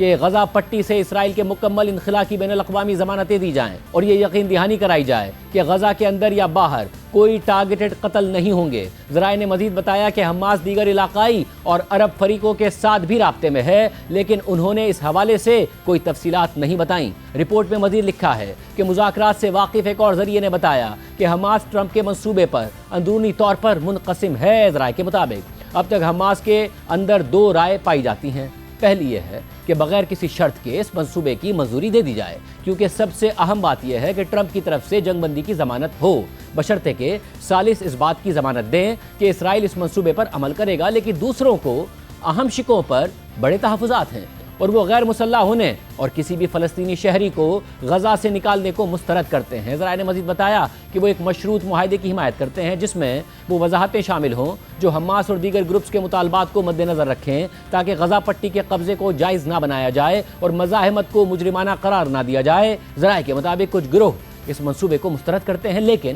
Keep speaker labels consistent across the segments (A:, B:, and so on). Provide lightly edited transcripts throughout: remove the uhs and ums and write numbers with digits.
A: کہ غزہ پٹی سے اسرائیل کے مکمل انخلا کی بین الاقوامی ضمانتیں دی جائیں اور یہ یقین دہانی کرائی جائے کہ غزہ کے اندر یا باہر کوئی ٹارگیٹڈ قتل نہیں ہوں گے۔ ذرائع نے مزید بتایا کہ حماس دیگر علاقائی اور عرب فریقوں کے ساتھ بھی رابطے میں ہے، لیکن انہوں نے اس حوالے سے کوئی تفصیلات نہیں بتائیں۔ رپورٹ میں مزید لکھا ہے کہ مذاکرات سے واقف ایک اور ذریعے نے بتایا کہ حماس ٹرمپ کے منصوبے پر اندرونی طور پر منقسم ہے۔ ذرائع کے مطابق اب تک حماس کے اندر دو رائے پائی جاتی ہیں۔ پہلی یہ ہے کہ بغیر کسی شرط کے اس منصوبے کی منظوری دے دی جائے، کیونکہ سب سے اہم بات یہ ہے کہ ٹرمپ کی طرف سے جنگ بندی کی ضمانت ہو، بشرطے کہ ثالث اس بات کی ضمانت دیں کہ اسرائیل اس منصوبے پر عمل کرے گا، لیکن دوسروں کو اہم شقوں پر بڑے تحفظات ہیں اور وہ غیر مسلح ہونے اور کسی بھی فلسطینی شہری کو غزہ سے نکالنے کو مسترد کرتے ہیں۔ ذرائع نے مزید بتایا کہ وہ ایک مشروط معاہدے کی حمایت کرتے ہیں جس میں وہ وضاحتیں شامل ہوں جو حماس اور دیگر گروپس کے مطالبات کو مد نظر رکھیں تاکہ غزہ پٹی کے قبضے کو جائز نہ بنایا جائے اور مزاحمت کو مجرمانہ قرار نہ دیا جائے۔ ذرائع کے مطابق کچھ گروہ اس منصوبے کو مسترد کرتے ہیں، لیکن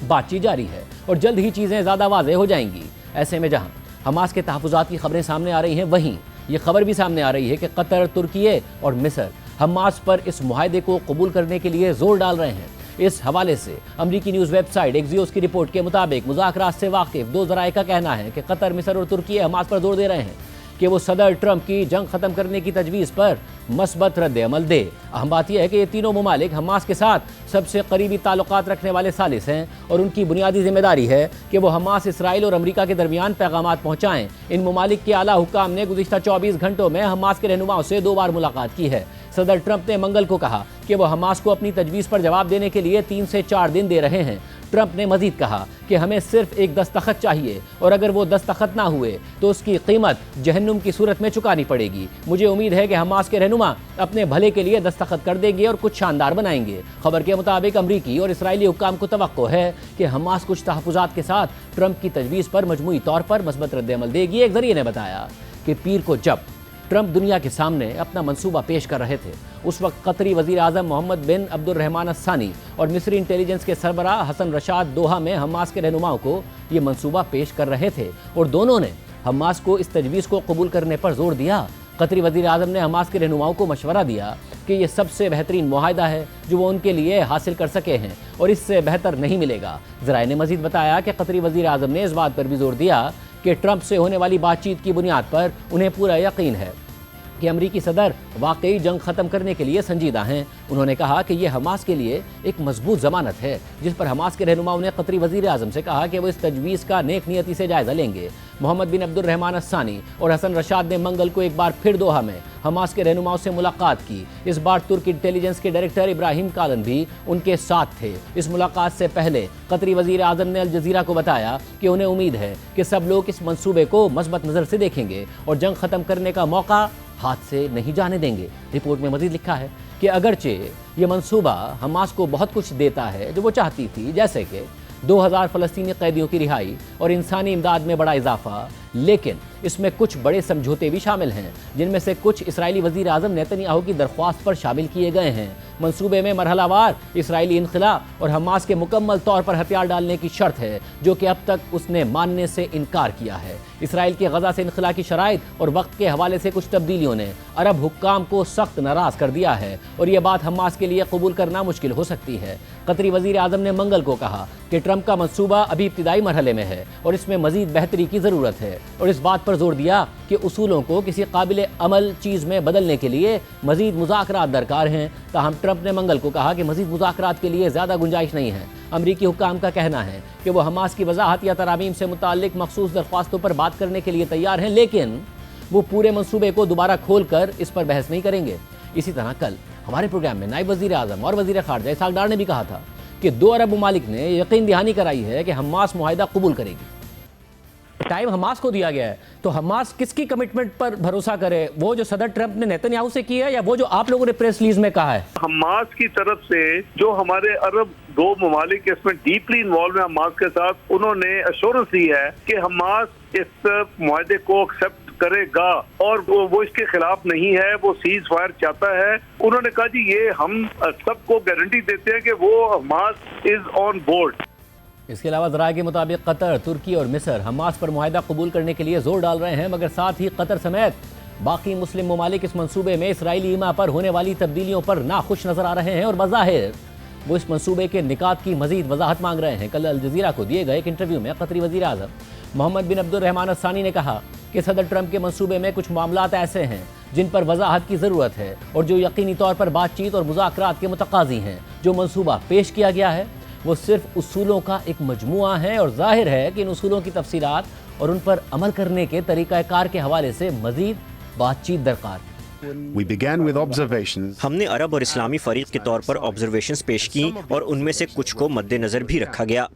A: بات چیت جاری ہے اور جلد ہی چیزیں زیادہ واضح ہو جائیں گی۔ ایسے میں جہاں حماس کے تحفظات کی خبریں سامنے آ رہی ہیں، وہیں یہ خبر بھی سامنے آ رہی ہے کہ قطر، ترکیے اور مصر حماس پر اس معاہدے کو قبول کرنے کے لیے زور ڈال رہے ہیں۔ اس حوالے سے امریکی نیوز ویب سائٹ ایکزیوس کی رپورٹ کے مطابق مذاکرات سے واقف دو ذرائع کا کہنا ہے کہ قطر، مصر اور ترکیے حماس پر زور دے رہے ہیں کہ وہ صدر ٹرمپ کی جنگ ختم کرنے کی تجویز پر مثبت رد عمل دے۔ اہم بات یہ ہے کہ یہ تینوں ممالک حماس کے ساتھ سب سے قریبی تعلقات رکھنے والے ثالث ہیں اور ان کی بنیادی ذمہ داری ہے کہ وہ حماس، اسرائیل اور امریکہ کے درمیان پیغامات پہنچائیں۔ ان ممالک کے اعلیٰ حکام نے گزشتہ 24 گھنٹوں میں حماس کے رہنماؤں سے 2 بار ملاقات کی ہے۔ صدر ٹرمپ نے منگل کو کہا کہ وہ حماس کو اپنی تجویز پر جواب دینے کے لیے 3 سے 4 دن دے رہے ہیں۔ ٹرمپ نے مزید کہا کہ ہمیں صرف ایک دستخط چاہیے اور اگر وہ دستخط نہ ہوئے تو اس کی قیمت جہنم کی صورت میں چکانی پڑے گی۔ مجھے امید ہے کہ حماس کے رہنما اپنے بھلے کے لیے دستخط کر دیں گے اور کچھ شاندار بنائیں گے۔ خبر کے مطابق امریکی اور اسرائیلی حکام کو توقع ہے کہ حماس کچھ تحفظات کے ساتھ ٹرمپ کی تجویز پر مجموعی طور پر مثبت رد عمل دے گی۔ ایک ذریعے نے بتایا کہ پیر کو جب ٹرمپ دنیا کے سامنے اپنا منصوبہ پیش کر رہے تھے، اس وقت قطری وزیر اعظم محمد بن عبد الرحمن الثانی اور مصری انٹیلیجنس کے سربراہ حسن رشاد دوحہ میں حماس کے رہنماؤں کو یہ منصوبہ پیش کر رہے تھے اور دونوں نے حماس کو اس تجویز کو قبول کرنے پر زور دیا۔ قطری وزیر اعظم نے حماس کے رہنماؤں کو مشورہ دیا کہ یہ سب سے بہترین معاہدہ ہے جو وہ ان کے لیے حاصل کر سکے ہیں اور اس سے بہتر نہیں ملے گا۔ ذرائع نے مزید بتایا کہ قطری وزیر اعظم نے اس بات پر بھی زور دیا کہ ٹرمپ سے ہونے والی بات چیت کی بنیاد پر انہیں پورا یقین ہے کہ امریکی صدر واقعی جنگ ختم کرنے کے لیے سنجیدہ ہیں۔ انہوں نے کہا کہ یہ حماس کے لیے ایک مضبوط ضمانت ہے، جس پر حماس کے رہنماؤں نے قطری وزیر اعظم سے کہا کہ وہ اس تجویز کا نیک نیتی سے جائزہ لیں گے۔ محمد بن عبد الرحمن الثانی اور حسن رشاد نے منگل کو ایک بار پھر دوحہ میں حماس کے رہنماؤں سے ملاقات کی۔ اس بار ترک انٹیلیجنس کے ڈائریکٹر ابراہیم کالن بھی ان کے ساتھ تھے۔ اس ملاقات سے پہلے قطری وزیر اعظم نے الجزیرہ کو بتایا کہ انہیں امید ہے کہ سب لوگ اس منصوبے کو مثبت نظر سے دیکھیں گے اور جنگ ختم کرنے کا موقع ہاتھ سے نہیں جانے دیں گے۔ رپورٹ میں مزید لکھا ہے کہ اگرچہ یہ منصوبہ حماس کو بہت کچھ دیتا ہے جو وہ چاہتی تھی، جیسے کہ 2000 فلسطینی قیدیوں کی رہائی اور انسانی امداد میں بڑا اضافہ، لیکن اس میں کچھ بڑے سمجھوتے بھی شامل ہیں جن میں سے کچھ اسرائیلی وزیر اعظم نیتنیاہو کی درخواست پر شامل کیے گئے ہیں۔ منصوبے میں مرحلہ وار اسرائیلی انخلا اور حماس کے مکمل طور پر ہتھیار ڈالنے کی شرط ہے، جو کہ اب تک اس نے ماننے سے انکار کیا ہے۔ اسرائیل کے غزہ سے انخلا کی شرائط اور وقت کے حوالے سے کچھ تبدیلیوں نے عرب حکام کو سخت ناراض کر دیا ہے اور یہ بات حماس کے لیے قبول کرنا مشکل ہو سکتی ہے۔ قطری وزیر اعظم نے منگل کو کہا کہ ٹرمپ کا منصوبہ ابھی ابتدائی مرحلے میں ہے اور اس میں مزید بہتری کی ضرورت ہے، اور اس بات پر زور دیا کہ اصولوں کو کسی قابل عمل چیز میں بدلنے کے لیے مزید مذاکرات درکار ہیں۔ تاہم ٹرمپ نے منگل کو کہا کہ مزید مذاکرات کے لیے زیادہ گنجائش نہیں ہے۔ امریکی حکام کا کہنا ہے کہ وہ حماس کی وضاحت یا ترامیم سے متعلق مخصوص درخواستوں پر بات کرنے کے لیے تیار ہیں، لیکن وہ پورے منصوبے کو دوبارہ کھول کر اس پر بحث نہیں کریں گے۔ اسی طرح کل ہمارے پروگرام میں نائب وزیر اعظم اور وزیر خارجہ اسحاق ڈار نے بھی کہا تھا کہ 2 عرب ممالک نے یقین دہانی کرائی ہے کہ حماس معاہدہ قبول کرے گی۔ ٹائم حماس کو دیا گیا ہے تو حماس کس کی کمٹمنٹ پر بھروسہ کرے؟ وہ جو صدر ٹرمپ نے نیتنیاہو سے کی ہے یا وہ جو آپ لوگوں نے پریس ریلیز میں کہا ہے؟
B: حماس کی طرف سے جو ہمارے عرب 2 ممالک اس میں ڈیپلی انوالو ہیں حماس کے ساتھ، انہوں نے ایشورنس دی ہے کہ حماس اس معاہدے کو ایکسپٹ کرے گا اور وہ اس کے خلاف نہیں ہے، وہ سیز فائر چاہتا ہے۔ انہوں نے کہا جی یہ ہم سب کو گارنٹی دیتے ہیں کہ وہ حماس از آن بورڈ۔
A: اس کے علاوہ ذرائع کے مطابق قطر، ترکی اور مصر حماس پر معاہدہ قبول کرنے کے لیے زور ڈال رہے ہیں، مگر ساتھ ہی قطر سمیت باقی مسلم ممالک اس منصوبے میں اسرائیلی ایما پر ہونے والی تبدیلیوں پر ناخوش نظر آ رہے ہیں اور بظاہر وہ اس منصوبے کے نکات کی مزید وضاحت مانگ رہے ہیں۔ کل الجزیرہ کو دیے گئے ایک انٹرویو میں قطری وزیر اعظم محمد بن عبد الرحمن الثانی نے کہا کہ صدر ٹرمپ کے منصوبے میں کچھ معاملات ایسے ہیں جن پر وضاحت کی ضرورت ہے اور جو یقینی طور پر بات چیت اور مذاکرات کے متقاضی ہیں۔ جو منصوبہ پیش کیا گیا ہے وہ صرف اصولوں کا ایک مجموعہ ہے اور ظاہر ہے کہ ان اصولوں کی تفصیلات اور ان پر عمل کرنے کے طریقہ کار کے حوالے سے مزید بات چیت درکار۔
C: We began with observations.
D: ہم نے عرب اور اسلامی فریق کے طور پر آبزرویشنز پیش کی اور ان میں سے کچھ کو مد نظر بھی رکھا گیا۔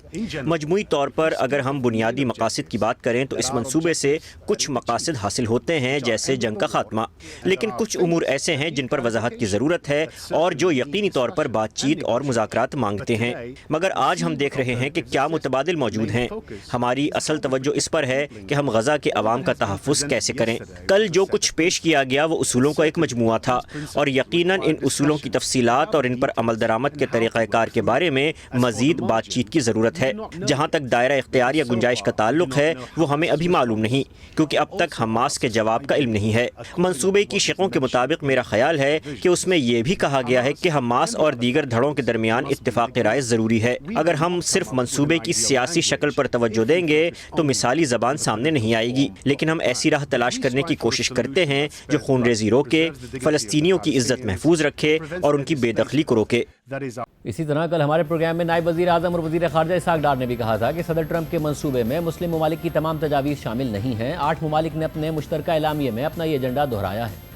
D: مجموعی طور پر اگر ہم بنیادی مقاصد کی بات کریں تو اس منصوبے سے کچھ مقاصد حاصل ہوتے ہیں جیسے جنگ کا خاتمہ، لیکن کچھ امور ایسے ہیں جن پر وضاحت کی ضرورت ہے اور جو یقینی طور پر بات چیت اور مذاکرات مانگتے ہیں۔ مگر آج ہم دیکھ رہے ہیں کہ کیا متبادل موجود ہیں۔ ہماری اصل توجہ اس پر ہے کہ ہم غزہ کے عوام کا تحفظ کیسے کریں۔ کل جو کچھ پیش کیا گیا وہ اصولوں کا ایک مجموعہ تھا اور یقیناً ان اصولوں کی تفصیلات اور ان پر عمل درآمد کے طریقہ کار کے بارے میں مزید بات چیت کی ضرورت ہے۔ جہاں تک دائرہ اختیار یا گنجائش کا تعلق ہے وہ ہمیں ابھی معلوم نہیں، کیونکہ اب تک حماس کے جواب کا علم نہیں ہے۔ منصوبے کی شقوں کے مطابق میرا خیال ہے کہ اس میں یہ بھی کہا گیا ہے کہ حماس اور دیگر دھڑوں کے درمیان اتفاق رائے ضروری ہے۔ اگر ہم صرف منصوبے کی سیاسی شکل پر توجہ دیں گے تو مثالی زبان سامنے نہیں آئے گی، لیکن ہم ایسی راہ تلاش کرنے کی کوشش کرتے ہیں جو خون ریزی روکے، فلسطینیوں کی عزت محفوظ رکھے اور ان کی بے دخلی کو روکے۔
A: اسی طرح کل ہمارے پروگرام میں نائب وزیر اعظم اور وزیر خارجہ اسحاق ڈار نے بھی کہا تھا کہ صدر ٹرمپ کے منصوبے میں مسلم ممالک کی تمام تجاویز شامل نہیں ہیں۔ 8 ممالک نے اپنے مشترکہ اعلامیے میں اپنا یہ ایجنڈا دہرایا ہے۔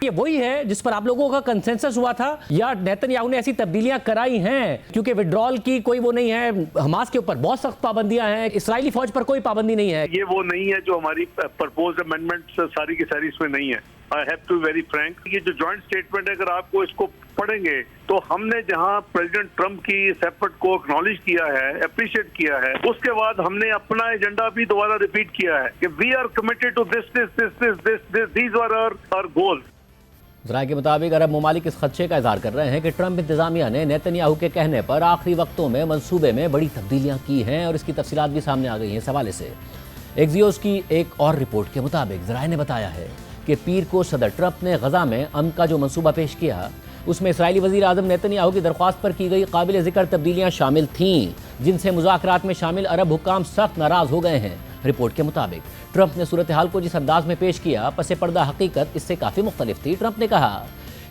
A: یہ وہی ہے جس پر آپ لوگوں کا کنسنسس ہوا تھا یا نیتن یاہو نے ایسی تبدیلیاں کرائی ہیں؟ کیونکہ وڈرال کی کوئی وہ نہیں ہے، حماس کے اوپر بہت سخت پابندیاں ہیں، اسرائیلی فوج پر کوئی پابندی نہیں ہے۔
B: یہ وہ نہیں ہے جو ہماری پرپوز امینڈمنٹ ساری کی ساری اس میں نہیں ہے۔ I have to be very frank، یہ جو جوائنٹ اسٹیٹمنٹ ہے اگر آپ کو اس کو پڑھیں گے تو ہم نے جہاں پریزیڈنٹ ٹرمپ کی اس ایفرٹ کو اکنالج کیا ہے، اپریشیٹ کیا ہے، اس کے بعد ہم نے اپنا ایجنڈا بھی دوبارہ ریپیٹ کیا ہے کہ we are committed to these are our goals۔
A: ذرائع کے مطابق عرب ممالک اس خدشے کا اظہار کر رہے ہیں کہ ٹرمپ انتظامیہ نے نیتن یاہو کے کہنے پر آخری وقتوں میں منصوبے میں بڑی تبدیلیاں کی ہیں اور اس کی تفصیلات بھی سامنے آ گئی ہیں۔ اس حوالے سے ایکزیوس کی ایک اور رپورٹ کے مطابق ذرائع نے بتایا ہے کہ پیر کو صدر ٹرمپ نے غزہ میں امن کا جو منصوبہ پیش کیا اس میں اسرائیلی وزیر اعظم نیتن یاہو کی درخواست پر کی گئی قابل ذکر تبدیلیاں شامل تھیں جن سے مذاکرات میں شامل عرب حکام سخت ناراض ہو گئے ہیں۔ رپورٹ کے مطابق ٹرمپ نے صورتحال کو جس انداز میں پیش کیا پس پردہ حقیقت اس سے کافی مختلف تھی۔ ٹرمپ نے کہا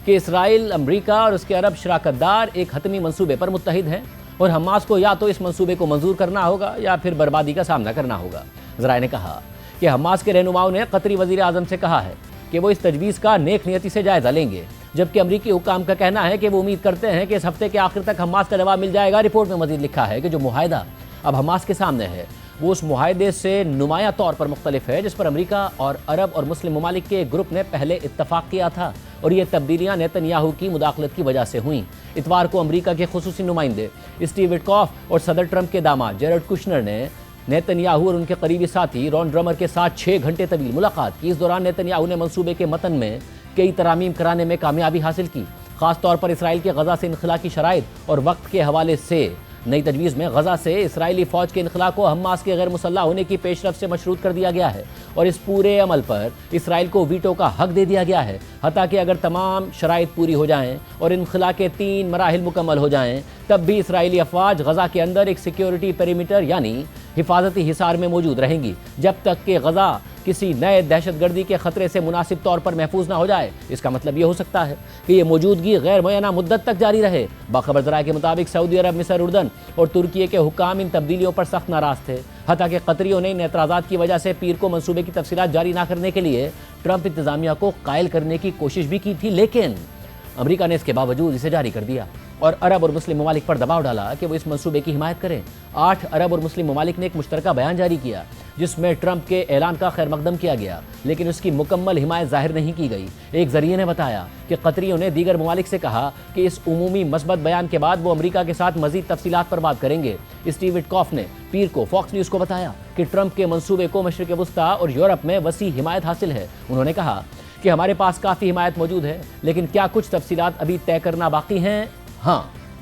A: کہ اسرائیل، امریکہ اور اس کے عرب شراکت دار ایک حتمی منصوبے پر متحد ہیں اور حماس کو یا تو اس منصوبے کو منظور کرنا ہوگا یا پھر بربادی کا سامنا کرنا ہوگا۔ ذرائع نے کہا کہ حماس کے رہنماؤں نے قطری وزیر اعظم سے کہا ہے کہ وہ اس تجویز کا نیک نیتی سے جائزہ لیں گے، جبکہ امریکی حکام کا کہنا ہے کہ وہ امید کرتے ہیں کہ اس ہفتے کے آخر تک حماس کا جواب مل جائے گا۔ رپورٹ میں مزید لکھا ہے کہ جو معاہدہ اب حماس کے سامنے ہے وہ اس معاہدے سے نمایاں طور پر مختلف ہے جس پر امریکہ اور عرب اور مسلم ممالک کے ایک گروپ نے پہلے اتفاق کیا تھا اور یہ تبدیلیاں نیتن یاہو کی مداخلت کی وجہ سے ہوئیں۔ اتوار کو امریکہ کے خصوصی نمائندے اسٹیو وٹکاف اور صدر ٹرمپ کے داماد جیرڈ کشنر نے نیتن یاہو اور ان کے قریبی ساتھی رون ڈرمر کے ساتھ 6 گھنٹے طویل ملاقات کی۔ اس دوران نیتن یاہو نے منصوبے کے متن میں کئی ترامیم کرانے میں کامیابی حاصل کی، خاص طور پر اسرائیل کے غزہ سے انخلاء کی شرائط اور وقت کے حوالے سے۔ نئی تجویز میں غزہ سے اسرائیلی فوج کے انخلاء کو حماس کے غیر مسلح ہونے کی پیش رفت سے مشروط کر دیا گیا ہے اور اس پورے عمل پر اسرائیل کو ویٹو کا حق دے دیا گیا ہے، حتیٰ کہ اگر تمام شرائط پوری ہو جائیں اور انخلاء کے 3 مراحل مکمل ہو جائیں تب بھی اسرائیلی افواج غزہ کے اندر ایک سیکیورٹی پیریمیٹر یعنی حفاظتی حصار میں موجود رہیں گی جب تک کہ غزہ کسی نئے دہشت گردی کے خطرے سے مناسب طور پر محفوظ نہ ہو جائے۔ اس کا مطلب یہ ہو سکتا ہے کہ یہ موجودگی غیر معینہ مدت تک جاری رہے۔ باخبر ذرائع کے مطابق سعودی عرب، مصر، اردن اور ترکی کے حکام ان تبدیلیوں پر سخت ناراض تھے، حتیٰ کہ قطریوں نے ان اعتراضات کی وجہ سے پیر کو منصوبے کی تفصیلات جاری نہ کرنے کے لیے ٹرمپ انتظامیہ کو قائل کرنے کی کوشش بھی کی تھی، لیکن امریکہ نے اس کے باوجود اسے جاری کر دیا اور عرب اور مسلم ممالک پر دباؤ ڈالا کہ وہ اس منصوبے کی حمایت کریں۔ 8 عرب اور مسلم ممالک نے ایک مشترکہ بیان جاری کیا جس میں ٹرمپ کے اعلان کا خیر مقدم کیا گیا، لیکن اس کی مکمل حمایت ظاہر نہیں کی گئی۔ ایک ذریعے نے بتایا کہ قطریوں نے دیگر ممالک سے کہا کہ اس عمومی مثبت بیان کے بعد وہ امریکہ کے ساتھ مزید تفصیلات پر بات کریں گے۔ اسٹیو وٹکاف نے پیر کو فاکس نیوز کو بتایا کہ ٹرمپ کے منصوبے کو مشرق وسطیٰ اور یورپ میں وسیع حمایت حاصل ہے۔ انہوں نے کہا کہ ہمارے پاس کافی حمایت موجود ہے، لیکن کیا کچھ تفصیلات ابھی طے کرنا باقی ہیں؟ ہاں،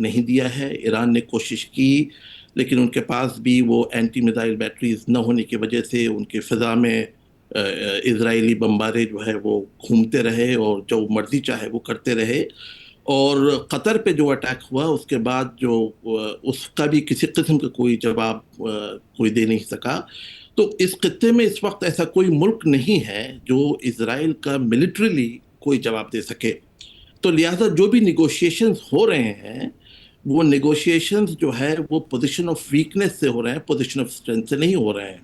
E: نہیں دیا ہے. ایران نے کوشش کی لیکن ان کے پاس بھی وہ اینٹی میزائل بیٹریز نہ ہونے کی وجہ سے ان کے فضا میں اسرائیلی بمبارے جو ہے وہ گھومتے رہے اور جو مرضی چاہے وہ کرتے رہے. اور قطر پہ جو اٹیک ہوا اس کے بعد جو اس کا بھی کسی قسم کا کوئی جواب کوئی دے نہیں سکا. تو اس خطے میں اس وقت ایسا کوئی ملک نہیں ہے جو اسرائیل کا ملٹریلی کوئی جواب دے سکے. تو لہٰذا جو بھی نیگوشیشنز ہو رہے ہیں وہ نیگوشیشنز جو ہے وہ پوزیشن آف ویکنیس سے ہو رہے ہیں, پوزیشن آف اسٹرینتھ سے نہیں ہو رہے ہیں.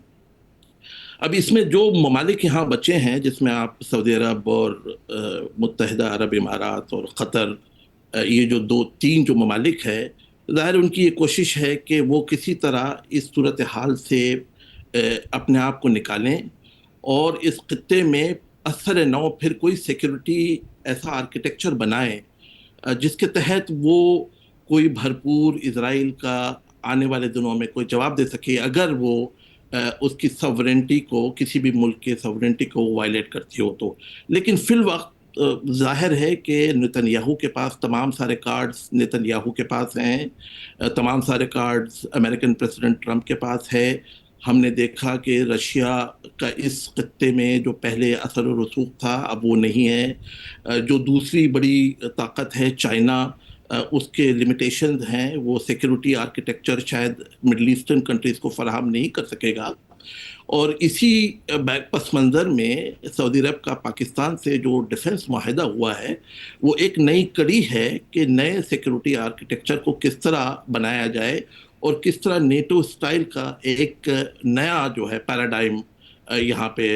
E: اب اس میں جو ممالک یہاں بچے ہیں جس میں آپ سعودی عرب اور متحدہ عرب امارات اور قطر, یہ جو تین جو ممالک ہے, ظاہر ان کی یہ کوشش ہے کہ وہ کسی طرح اس صورتحال سے اپنے آپ کو نکالیں اور اس خطے میں اثر نو پھر کوئی سیکیورٹی ایسا آرکیٹیکچر بنائیں جس کے تحت وہ کوئی بھرپور اسرائیل کا آنے والے دنوں میں کوئی جواب دے سکے اگر وہ اس کی سوورنٹی کو, کسی بھی ملک کے سوورنٹی کو وائلیٹ کرتی ہو تو. لیکن فی الوقت ظاہر ہے کہ نیتن یاہو کے پاس تمام سارے کارڈز نیتن یاہو کے پاس ہیں, تمام سارے کارڈز امریکن پریزیڈنٹ ٹرمپ کے پاس ہے. ہم نے دیکھا کہ رشیا کا اس خطے میں جو پہلے اثر و رسوخ تھا اب وہ نہیں ہے. جو دوسری بڑی طاقت ہے چائنا, اس کے لیمیٹیشنز ہیں, وہ سیکیورٹی آرکیٹیکچر شاید مڈل ایسٹرن کنٹریز کو فراہم نہیں کر سکے گا. اور اسی پس منظر میں سعودی عرب کا پاکستان سے جو ڈیفنس معاہدہ ہوا ہے وہ ایک نئی کڑی ہے کہ نئے سیکیورٹی آرکیٹیکچر کو کس طرح بنایا جائے اور کس طرح نیٹو اسٹائل کا ایک نیا جو ہے پیراڈائم یہاں پہ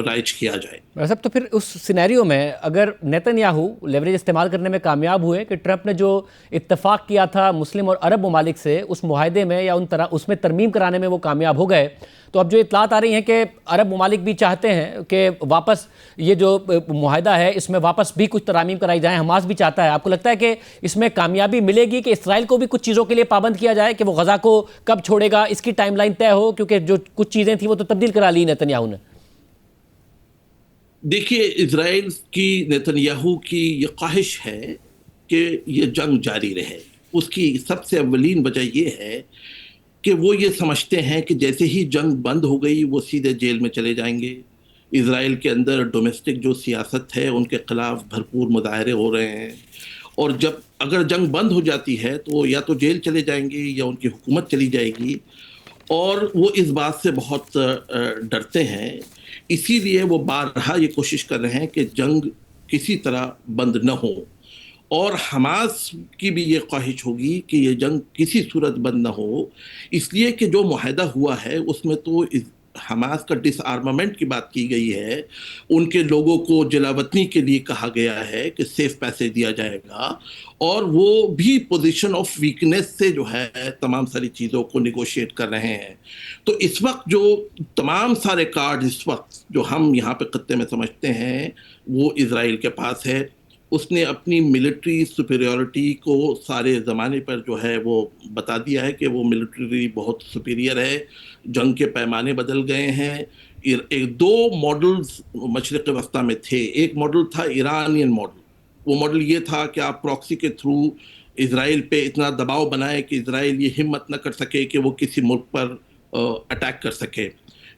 E: رائج کیا جائے.
A: صاحب تو پھر اس سینیریو میں اگر نیتن یاہو لیوریج استعمال کرنے میں کامیاب ہوئے کہ ٹرمپ نے جو اتفاق کیا تھا مسلم اور عرب ممالک سے اس معاہدے میں یا اس میں ترمیم کرانے میں وہ کامیاب ہو گئے, تو اب جو اطلاعات آ رہی ہیں کہ عرب ممالک بھی چاہتے ہیں کہ واپس یہ جو معاہدہ ہے اس میں واپس بھی کچھ ترامیم کرائی جائیں, حماس بھی چاہتا ہے. آپ کو لگتا ہے کہ اس میں کامیابی ملے گی کہ اسرائیل کو بھی کچھ چیزوں کے لیے پابند کیا جائے کہ وہ غزہ کو کب چھوڑے گا, اس کی ٹائم لائن طے ہو, کیونکہ جو کچھ چیزیں تھیں وہ تو تبدیل کرا لی نیتن یاہو نے.
E: دیکھیے اسرائیل کی نیتن یاہو کی یہ خواہش ہے کہ یہ جنگ جاری رہے. اس کی سب سے اولین وجہ یہ ہے کہ وہ یہ سمجھتے ہیں کہ جیسے ہی جنگ بند ہو گئی وہ سیدھے جیل میں چلے جائیں گے. اسرائیل کے اندر ڈومیسٹک جو سیاست ہے ان کے خلاف بھرپور مظاہرے ہو رہے ہیں, اور اگر جنگ بند ہو جاتی ہے تو یا تو جیل چلے جائیں گے یا ان کی حکومت چلی جائے گی, اور وہ اس بات سے بہت ڈرتے ہیں. اسی لیے وہ بارہا یہ کوشش کر رہے ہیں کہ جنگ کسی طرح بند نہ ہو, اور حماس کی بھی یہ خواہش ہوگی کہ یہ جنگ کسی صورت بند نہ ہو, اس لیے کہ جو معاہدہ ہوا ہے اس میں تو حماس کا ڈس آرمامنٹ کی بات کی گئی ہے, ان کے لوگوں کو جلاوطنی کے لیے کہا گیا ہے کہ سیف پیسے دیا جائے گا, اور وہ بھی پوزیشن آف ویکنیس سے جو ہے تمام ساری چیزوں کو نیگوشیٹ کر رہے ہیں. تو اس وقت جو تمام سارے کارڈ اس وقت جو ہم یہاں پہ خطے میں سمجھتے ہیں وہ اسرائیل کے پاس ہے. اس نے اپنی ملٹری سپیریورٹی کو سارے زمانے پر جو ہے وہ بتا دیا ہے کہ وہ ملٹری بہت سپیریئر ہے. جنگ کے پیمانے بدل گئے ہیں. دو ماڈلز مشرق وسطیٰ میں تھے. ایک ماڈل تھا ایرانین ماڈل. وہ ماڈل یہ تھا کہ آپ پراکسی کے تھرو اسرائیل پہ اتنا دباؤ بنائے کہ اسرائیل یہ ہمت نہ کر سکے کہ وہ کسی ملک پر اٹیک کر سکے.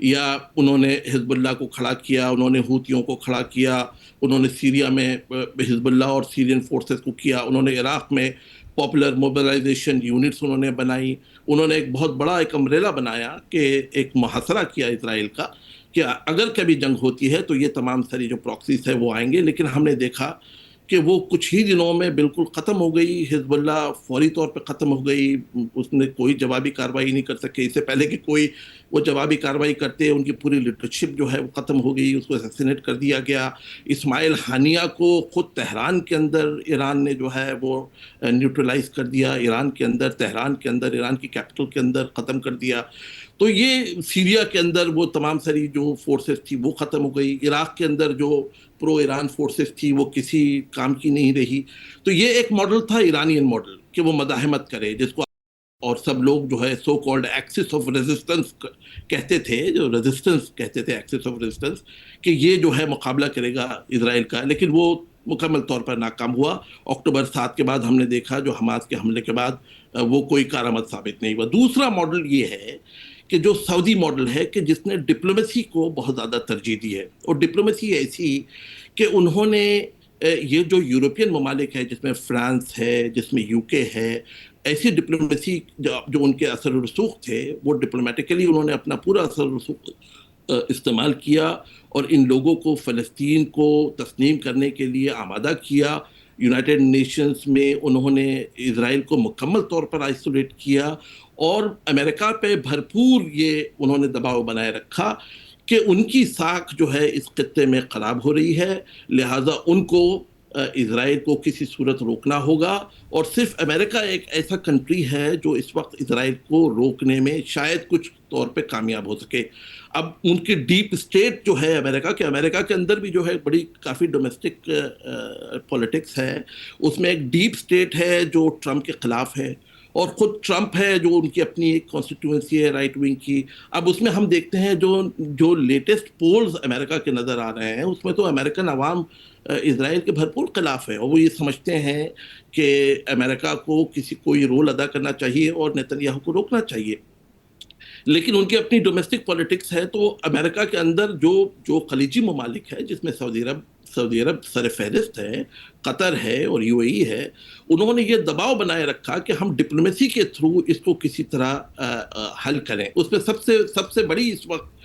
E: یا انہوں نے حزب اللہ کو کھڑا کیا, انہوں نے ہوتیوں کو کھڑا کیا, انہوں نے سیریا میں حزب اللہ اور سیرین فورسز کو کیا, انہوں نے عراق میں پاپولر موبلائزیشن یونٹس انہوں نے بنائی. انہوں نے ایک بہت بڑا ایک امبریلا بنایا کہ ایک محاصرہ کیا اسرائیل کا کہ اگر کبھی جنگ ہوتی ہے تو یہ تمام ساری جو پراکسیز ہے وہ آئیں گے. لیکن ہم نے دیکھا کہ وہ کچھ ہی دنوں میں بالکل ختم ہو گئی. حزب اللہ فوری طور پہ ختم ہو گئی. اس نے کوئی جوابی کارروائی نہیں کر سکے. اس سے پہلے کہ کوئی وہ جوابی کارروائی کرتے ان کی پوری لیڈرشپ جو ہے وہ ختم ہو گئی. اس کو اسیسینیٹ کر دیا گیا. اسماعیل ہانیہ کو خود تہران کے اندر ایران نے جو ہے وہ نیوٹرلائز کر دیا. ایران کے اندر, تہران کے اندر, ایران کی کیپٹل کے اندر ختم کر دیا. تو یہ سیریا کے اندر وہ تمام ساری جو فورسز تھی وہ ختم ہو گئی. عراق کے اندر جو پرو ایران فورسز تھی وہ کسی کام کی نہیں رہی. تو یہ ایک ماڈل تھا ایرانین ماڈل کہ وہ مزاحمت کرے, جس کو اور سب لوگ جو ہے so called axis of resistance کہتے تھے، جو ریزسٹنس کہتے تھے، ایکسس آف ریزسٹنس، کہ یہ جو ہے مقابلہ کرے گا اسرائیل کا، لیکن وہ مکمل طور پر ناکام ہوا۔ اکتوبر 7 کے بعد ہم نے دیکھا جو حماس کے حملے کے بعد وہ کوئی کارآمد ثابت نہیں ہوا۔ دوسرا ماڈل یہ ہے کہ جو سعودی ماڈل ہے کہ جس نے ڈپلومیسی کو بہت زیادہ ترجیح دی ہے، اور ڈپلومیسی ایسی کہ انہوں نے یہ جو یورپین ممالک ہے جس میں فرانس ہے، جس میں یو کے ہے، ایسی ڈپلومیسی جو ان کے اثر و رسوخ تھے، وہ ڈپلومیٹیکلی انہوں نے اپنا پورا اثر و رسوخ استعمال کیا اور ان لوگوں کو فلسطین کو تسلیم کرنے کے لیے آمادہ کیا۔ یونائٹڈ نیشنز میں انہوں نے اسرائیل کو مکمل طور پر آئسولیٹ کیا، اور امریکہ پہ بھرپور یہ انہوں نے دباؤ بنائے رکھا کہ ان کی ساکھ جو ہے اس خطے میں خراب ہو رہی ہے، لہٰذا ان کو اسرائیل کو کسی صورت روکنا ہوگا، اور صرف امریکہ ایک ایسا کنٹری ہے جو اس وقت اسرائیل کو روکنے میں شاید کچھ طور پہ کامیاب ہو سکے۔ اب ان کی ڈیپ اسٹیٹ جو ہے امریکہ کے اندر بھی جو ہے بڑی کافی ڈومیسٹک پولیٹکس ہے، اس میں ایک ڈیپ اسٹیٹ ہے جو ٹرمپ کے خلاف ہے، اور خود ٹرمپ ہے جو ان کی اپنی ایک کانسٹیٹوئنسی ہے رائٹ ونگ کی۔ اب اس میں ہم دیکھتے ہیں جو لیٹسٹ پولز امریکہ کے نظر آ رہے ہیں، اس میں تو امریکن عوام اسرائیل کے بھرپور خلاف ہے، اور وہ یہ سمجھتے ہیں کہ امریکہ کو کوئی رول ادا کرنا چاہیے اور نتنیاہو کو روکنا چاہیے۔ لیکن ان کی اپنی ڈومیسٹک پولیٹکس ہے، تو امریکہ کے اندر جو خلیجی ممالک ہے جس میں سعودی عرب سر فہرست ہے، قطر ہے اور یو اے ای ہے، انہوں نے یہ دباؤ بنائے رکھا کہ ہم ڈپلومیسی کے تھرو اس کو کسی طرح حل کریں۔ اس میں سب سے بڑی اس وقت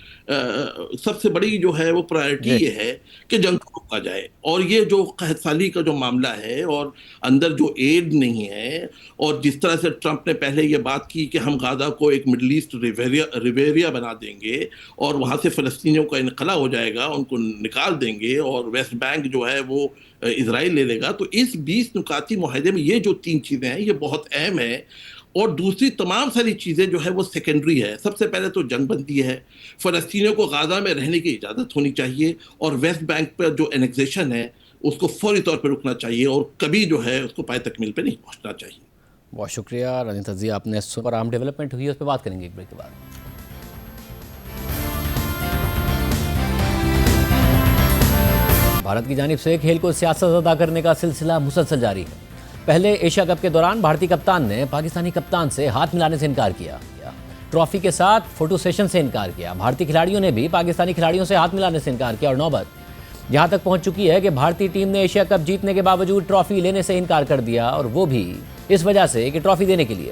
E: سب سے بڑی جو ہے وہ پرائرٹی یہ ہے کہ جنگ کو روکا جائے، اور یہ جو قحط سالی کا جو معاملہ ہے اور اندر جو ایڈ نہیں ہے، اور جس طرح سے ٹرمپ نے پہلے یہ بات کی کہ ہم غزہ کو ایک مڈل ایسٹ ریویریا بنا دیں گے اور وہاں سے فلسطینیوں کا انخلا ہو جائے گا، ان کو نکال دیں گے، اور ویسٹ بینک جو ہے وہ اسرائیل لے لے گا، تو اس 20 نکاتی معاہدے میں یہ جو 3 چیزیں ہیں یہ بہت اہم ہے، اور دوسری تمام ساری چیزیں جو ہے وہ سیکنڈری ہے۔ سب سے پہلے تو جنگ بندی ہے، فلسطینیوں کو غزہ میں رہنے کی اجازت ہونی چاہیے، اور ویسٹ بینک پر جو انیکزیشن ہے اس کو فوری طور پہ رکنا چاہیے، اور کبھی جو ہے اس کو پائے تکمیل پہ نہیں پہنچنا چاہیے۔
A: بہت شکریہ رانی تجزیہ آپ نے سپر عام ڈیولپمنٹ ہوئی ہے اس پہ بات کریں گے ایک بریک کے بعد۔ بھارت کی جانب سے کھیل کو سیاست ادا کرنے کا سلسلہ مسلسل جاری ہے۔ پہلے ایشیا کپ کے دوران بھارتی کپتان نے پاکستانی کپتان سے ہاتھ ملانے سے انکار کیا، ٹرافی کے ساتھ فوٹو سیشن سے انکار کیا۔ بھارتی کھلاڑیوں نے بھی پاکستانی کھلاڑیوں سے ہاتھ ملانے سے انکار کیا، اور نوبت یہاں تک پہنچ چکی ہے کہ بھارتی ٹیم نے ایشیا کپ جیتنے کے باوجود ٹرافی لینے سے انکار کر دیا، اور وہ بھی اس وجہ سے کہ ٹرافی دینے کے لیے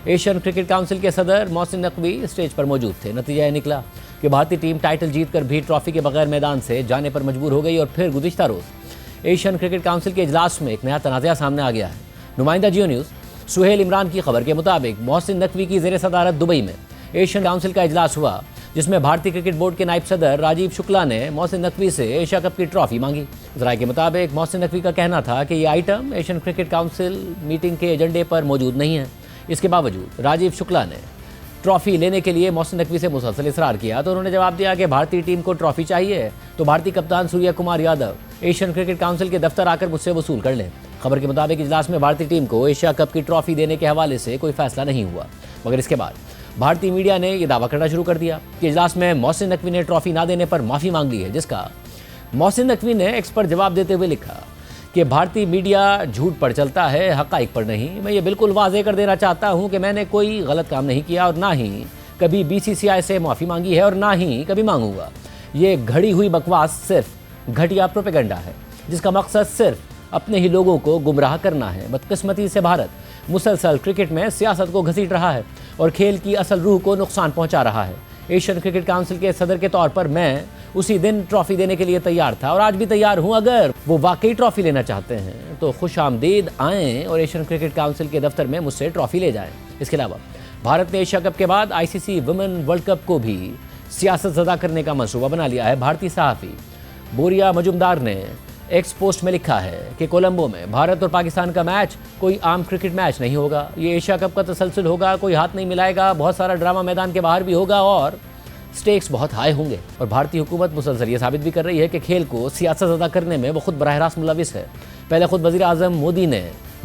A: ایشین کرکٹ کونسل کے صدر محسن نقوی اسٹیج پر موجود تھے۔ نتیجہ یہ نکلا کہ بھارتی ٹیم ٹائٹل جیت کر بھی ٹرافی کے بغیر میدان سے جانے پر مجبور ہو گئی، اور پھر گزشتہ روز ایشین کرکٹ کونسل کے اجلاس میں ایک نیا تنازعہ سامنے آ گیا ہے۔ نمائندہ جیو نیوز سہیل عمران کی خبر کے مطابق محسن نقوی کی زیر صدارت دبئی میں ایشین کونسل کا اجلاس ہوا، جس میں بھارتی کرکٹ بورڈ کے نائب صدر راجیو شکلا نے محسن نقوی سے ایشیا کپ کی ٹرافی مانگی۔ ذرائع کے مطابق محسن نقوی کا کہنا تھا کہ یہ item Asian cricket council meeting کے ایجنڈے پر موجود نہیں ہے۔ اس کے باوجود راجیو شکلا نے ٹرافی لینے کے لیے محسن نقوی سے مسلسل اصرار کیا، تو انہوں نے جواب دیا کہ بھارتی ٹیم کو ٹرافی چاہیے تو بھارتی کپتان Surya Kumar Yadav Asian cricket council کے دفتر آ کر مجھ سے وصول کر لیں۔ خبر کے مطابق اجلاس میں بھارتی ٹیم کو ایشیا کپ کی ٹرافی دینے کے حوالے سے کوئی فیصلہ نہیں ہوا، مگر اس کے بعد بھارتی میڈیا نے یہ دعویٰ کرنا شروع کر دیا کہ اجلاس میں محسن نقوی نے ٹرافی نہ دینے پر معافی مانگ لی ہے، جس کا محسن نقوی نے ایکس پر جواب دیتے ہوئے لکھا کہ بھارتی میڈیا جھوٹ پر چلتا ہے، حقائق پر نہیں۔ میں یہ بالکل واضح کر دینا چاہتا ہوں کہ میں نے کوئی غلط کام نہیں کیا، اور نہ ہی کبھی BCCI سے معافی مانگی ہے، اور نہ ہی کبھی مانگوں گا۔ یہ گھڑی ہوئی بکواس صرف گھٹیا پروپیگنڈا ہے، جس کا مقصد صرف اپنے ہی لوگوں کو گمراہ کرنا ہے۔ بدقسمتی سے بھارت مسلسل کرکٹ میں سیاست کو گھسیٹ رہا ہے اور کھیل کی اصل روح کو نقصان پہنچا رہا ہے۔ ایشین کرکٹ کونسل کے صدر کے طور پر میں اسی دن ٹرافی دینے کے لیے تیار تھا، اور آج بھی تیار ہوں۔ اگر وہ واقعی ٹرافی لینا چاہتے ہیں تو خوش آمدید آئیں اور ایشین کرکٹ کونسل کے دفتر میں مجھ سے ٹرافی لے جائیں۔ اس کے علاوہ بھارت نے ایشیا کپ کے بعد ICC ویمن ورلڈ کپ کو بھی سیاست زدہ کرنے کا منصوبہ بنا لیا ہے۔ بھارتی صحافی بوریا مجمدار نے ایکس پوسٹ میں لکھا ہے کہ کولمبو میں بھارت اور پاکستان کا میچ کوئی عام کرکٹ میچ نہیں ہوگا، یہ ایشیا کپ کا تسلسل ہوگا، کوئی ہاتھ نہیں ملائے گا، بہت سارا ڈرامہ میدان کے باہر بھی ہوگا، اور سٹیکس بہت ہائی ہوں گے۔ اور بھارتی حکومت مسلسل یہ ثابت بھی کر رہی ہے کہ کھیل کو سیاست زدہ کرنے میں وہ خود براہ راست ملوث ہے۔ پہلے خود وزیر اعظم مودی نے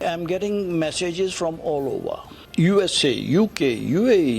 F: I am getting messages from all over. USA, UK, UAE,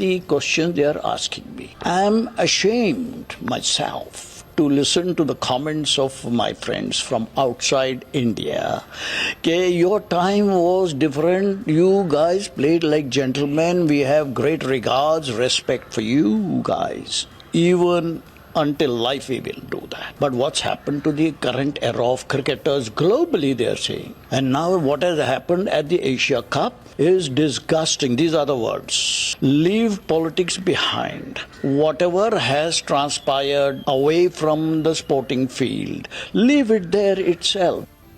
F: the questions they are asking me. I am ashamed myself to listen to the comments of my friends from outside India. Okay, your time was different. You guys played like gentlemen. We have great regards, respect for you guys. Even until life we will do that. But what's happened to the current era of cricketers globally, they are saying. And now what has happened at the Asia Cup is disgusting. These are the words. Leave politics behind. Whatever has transpired away from the sporting field, leave it there itself.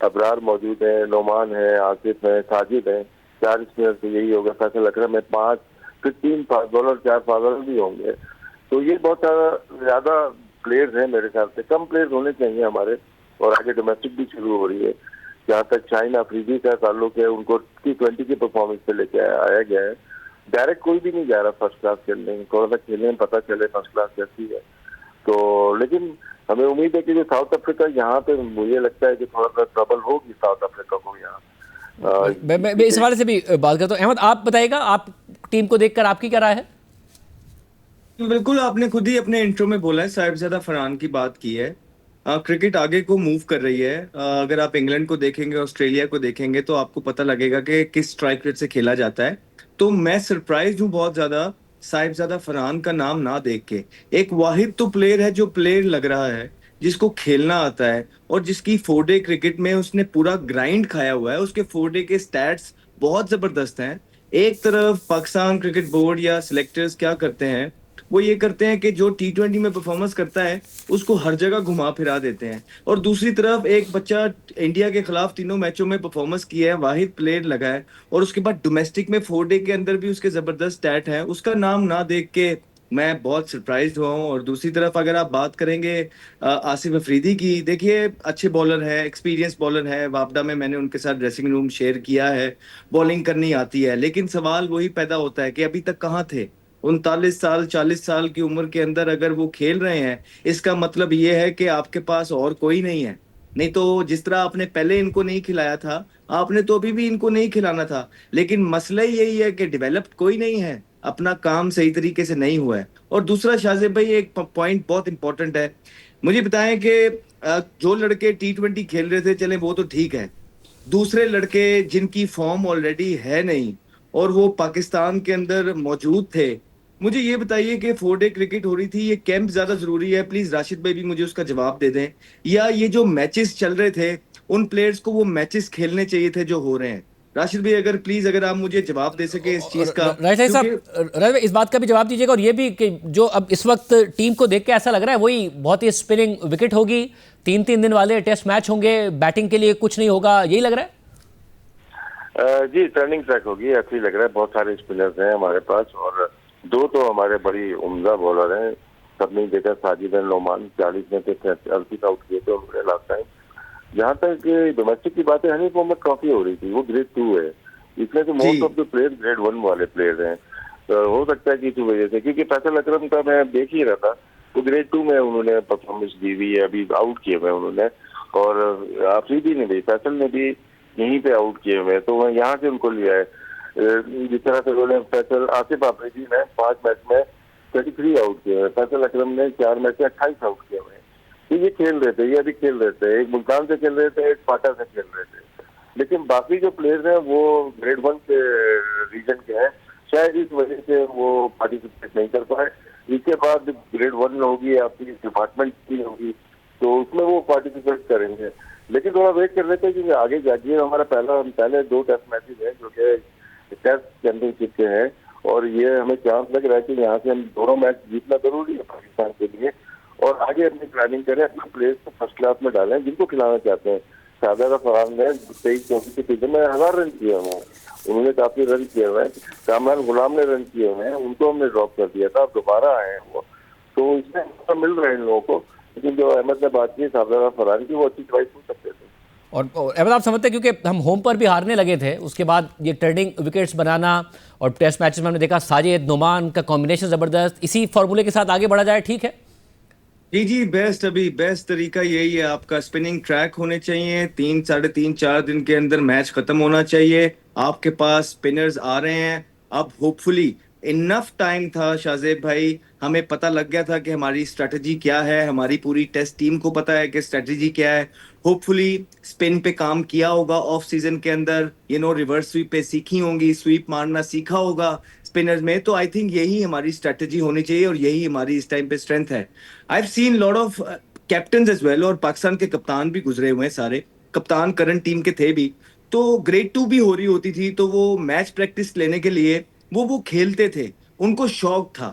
G: ابرار موجود ہیں, نعمان ہے, آصف ہے, ساجد ہیں, 4 spinner تو یہی ہوگا, فیصل اکرم ہے 5, پھر 3 فاسٹ بالر, 4 فاسٹ بالر بھی ہوں گے. تو یہ بہت زیادہ پلیئرز ہیں میرے خیال سے, کم پلیئرز ہونے چاہیے ہمارے, اور آگے ڈومیسٹک بھی شروع ہو رہی ہے. جہاں تک شاہین آفریدی کا تعلق ہے, ان کو T20 کی پرفارمنس پہ لے کے آیا گیا ہے. ڈائریکٹ کوئی بھی نہیں جا رہا فرسٹ کلاس کھیلنے, تھوڑا سا کھیلنے میں پتہ چلے فرسٹ کلاس کیسی ہے. تو لیکن ہمیں امید ہے کہ جو ساؤتھ افریقہ یہاں پہ مجھے لگتا ہے کہ تھوڑا سا ٹربل ہوگی ساؤتھ افریقہ کو یہاں.
A: میں اس حوالے سے بھی بات کرتا ہوں. احمد, آپ بتائیے گا, آپ ٹیم کو دیکھ کر آپ کی کیا رائے ہے؟
H: بالکل, آپ نے خود ہی اپنے انٹرو میں بولا ہے, صاحبزادہ فرحان کی بات کی ہے. کرکٹ آگے کو موو کر رہی ہے. اگر آپ انگلینڈ کو دیکھیں گے, آسٹریلیا کو دیکھیں گے, تو آپ کو پتہ لگے گا کہ کس اسٹرائک ریٹ سے کھیلا جاتا ہے. تو میں سرپرائز ہوں بہت زیادہ صاحبزادہ فرحان کا نام نہ دیکھ کے. ایک واحد تو پلیئر ہے جو پلیئر لگ رہا ہے, جس کو کھیلنا آتا ہے, اور جس کی 4 ڈے کرکٹ میں اس نے پورا گرائنڈ کھایا ہوا ہے. اس کے 4 ڈے کے سٹیٹس بہت زبردست ہیں. ایک طرف پاکستان کرکٹ بورڈ یا سلیکٹرز کیا کرتے ہیں, وہ یہ کرتے ہیں کہ جو T20 میں پرفارمنس کرتا ہے اس کو ہر جگہ گھما پھرا دیتے ہیں, اور دوسری طرف ایک بچہ انڈیا کے خلاف 3 میچوں میں پرفارمنس کیا ہے, واحد پلیئر لگا ہے, اور اس کے بعد ڈومیسٹک میں 4 ڈے کے اندر بھی اس کے زبردست سٹیٹ ہیں. اس کا نام نہ دیکھ کے میں بہت سرپرائزڈ ہوا ہوں. اور دوسری طرف اگر آپ بات کریں گے آصف افریدی کی, دیکھیے اچھے بالر ہے, ایکسپیرینس بالر ہے. وابڈا میں نے ان کے ساتھ ڈریسنگ روم شیئر کیا ہے, بالنگ کرنی آتی ہے. لیکن سوال وہی پیدا ہوتا ہے کہ ابھی تک کہاں تھے؟ 39 سال 40 سال کی عمر کے اندر اگر وہ کھیل رہے ہیں, اس کا مطلب یہ ہے کہ آپ کے پاس اور کوئی نہیں ہے. نہیں تو جس طرح آپ نے پہلے ان کو نہیں کھلایا تھا, آپ نے تو ابھی بھی ان کو نہیں کھلانا تھا. لیکن مسئلہ یہی ہے کہ ڈیولپڈ کوئی نہیں ہے, اپنا کام صحیح طریقے سے نہیں ہوا ہے. اور دوسرا شاہزیب بھائی, ایک پوائنٹ بہت امپورٹنٹ ہے, مجھے بتائیں کہ جو لڑکے T20 کھیل رہے تھے, چلیں وہ تو ٹھیک ہے, دوسرے لڑکے جن کی فارم آلریڈی ہے نہیں اور وہ پاکستان کے اندر موجود تھے, مجھے یہ بتائیے کہ 4 ڈے کرکٹ ہو رہی تھی, یہ کیمپ زیادہ ضروری ہے؟ پلیز راشد بھائی بھی مجھے اس کا جواب دے دیں. یا یہ جو میچز چل رہے تھے, ان پلیئرز کو وہ میچز کھیلنے چاہیے تھے جو ہو رہے ہیں؟ راشد بھائی اگر پلیز اگر آپ مجھے جواب دے سکیں اس چیز کا.
A: راشد صاحب, اس بات کا بھی جواب دیجیے گا, اور یہ بھی کہ جو اب اس وقت ٹیم کو دیکھ کے ایسا لگ رہا ہے وہی بہت ہی اسپننگ وکٹ ہوگی, 3 دن والے ٹیسٹ میچ ہوں گے, بیٹنگ کے لیے کچھ نہیں ہوگا, یہی لگ رہا ہے؟
G: جی, ٹرننگ ٹریک ہوگی, ایسے ہی لگ رہا ہے. بہت سارے اسپنرز ہیں ہمارے پاس, اور 2 تو ہمارے بڑی عمدہ بالر ہیں. سب نے دیکھا, ساجد نعمان 40 میں تھے, 38 آؤٹ کیے تھے انہوں نے لاسٹ ٹائم. جہاں تک ڈومیسٹک کی بات ہے, حنیف محمد ٹرافی ہو رہی تھی, وہ گریڈ 2 ہے. اس میں سے most of the player grade 1 والے پلیئر ہیں. ہو سکتا ہے کہ اسی وجہ سے, کیونکہ فیصل اکرم کا میں دیکھ ہی رہا تھا, وہ گریڈ 2 میں انہوں نے پرفارمنس دی ہوئی ہے, ابھی آؤٹ کیے ہوئے انہوں نے. اور آفریدی نے بھی, فیصل نے بھی یہیں پہ آؤٹ کیے ہوئے, تو میں یہاں سے ان کو لیا ہے. جس طرح سے انہوں نے فیصل, آصف آفریدی نے 5 میچ میں 33 آؤٹ کیے ہوئے, فیصل اکرم نے 4 میچ میں 28 آؤٹ کیے ہوئے. تو یہ کھیل رہے تھے, یہ ابھی کھیل رہے تھے, ایک ملتان سے کھیل رہے تھے, ایک پاٹا سے کھیل رہے تھے. لیکن باقی جو پلیئرز ہیں وہ گریڈ 1 کے ریجن کے ہیں, شاید اس وجہ سے وہ پارٹیسپیٹ نہیں کر پائے. اس کے بعد گریڈ 1 ہوگی, آپ کی ڈپارٹمنٹ کی ہوگی, تو اس میں وہ پارٹیسپیٹ کریں گے. لیکن تھوڑا ویٹ کر لیتے ہیں, کیونکہ آگے جاگیے ہمارا پہلے 2 ٹیسٹ میچز ہیں جو کہ ٹیسٹ چیمپئن شپ کے ہیں, اور یہ ہمیں چانس لگ رہا ہے کہ یہاں سے ہم دونوں میچ جیتنا ضروری ہے پاکستان کے لیے, اور آگے اپنی پلاننگ کریں, اپنے پلیئرز کو فرسٹ کلاس میں ڈالیں جن کو کھلانا چاہتے ہیں. شہزادہ فرحان نے 23-24 کے سیزن میں 1000 رن کیے ہوئے ہیں, انہوں نے کافی رن کیے ہوئے ہیں. کامران غلام نے رن کیے ہوئے ہیں, ان کو ہم نے ڈراپ کر دیا تھا, اب دوبارہ آئے ہیں وہ, تو اس میں مل رہا ہے ان لوگوں کو. لیکن جو احمد نے بات کی شہزادہ فرحان کی, وہ اچھی چوائس ہو سکتے تھے.
A: اور احمد, آپ سمجھتے ہیں کیونکہ ہم ہوم پر بھی ہارنے لگے تھے, اس کے بعد یہ ٹرننگ وکٹس بنانا, اور ٹیسٹ میچز میں ہم نے دیکھا ساجد نعمان کا کمبینیشن زبردست, اسی فارمولے کے ساتھ آگے بڑھا جائے, ٹھیک ہے؟
H: جی, بیسٹ طریقہ یہی ہے. آپ کا اسپننگ ٹریک ہونے چاہیے, 3-3.5-4 دن کے اندر میچ ختم ہونا چاہیے. آپ کے پاس اسپنرز آ رہے ہیں, اب ہوپ فلی انف ٹائم تھا شاہزیب بھائی, ہمیں پتہ لگ گیا تھا کہ ہماری اسٹریٹجی کیا ہے, ہماری پوری ٹیسٹ ٹیم کو پتہ ہے کہ اسٹریٹجی کیا ہے. ہوپ فلی اسپن پہ کام کیا ہوگا آف سیزن کے اندر, ریورس سویپ پہ سیکھی ہوں گی, سویپ مارنا سیکھا ہوگا اسپنرز میں. تو آئی تھنک یہی ہماری اسٹریٹجی ہونی چاہیے, اور یہی ہماری اس ٹائم پہ اسٹرینتھ ہے. I have seen lot of captains as well, اور پاکستان کے کپتان بھی گزرے ہوئے ہیں, سارے کپتان کرنٹ ٹیم کے تھے بھی. تو گریڈ 2 بھی ہو رہی ہوتی تھی, تو وہ میچ پریکٹس لینے کے لیے وہ کھیلتے تھے, ان کو شوق تھا.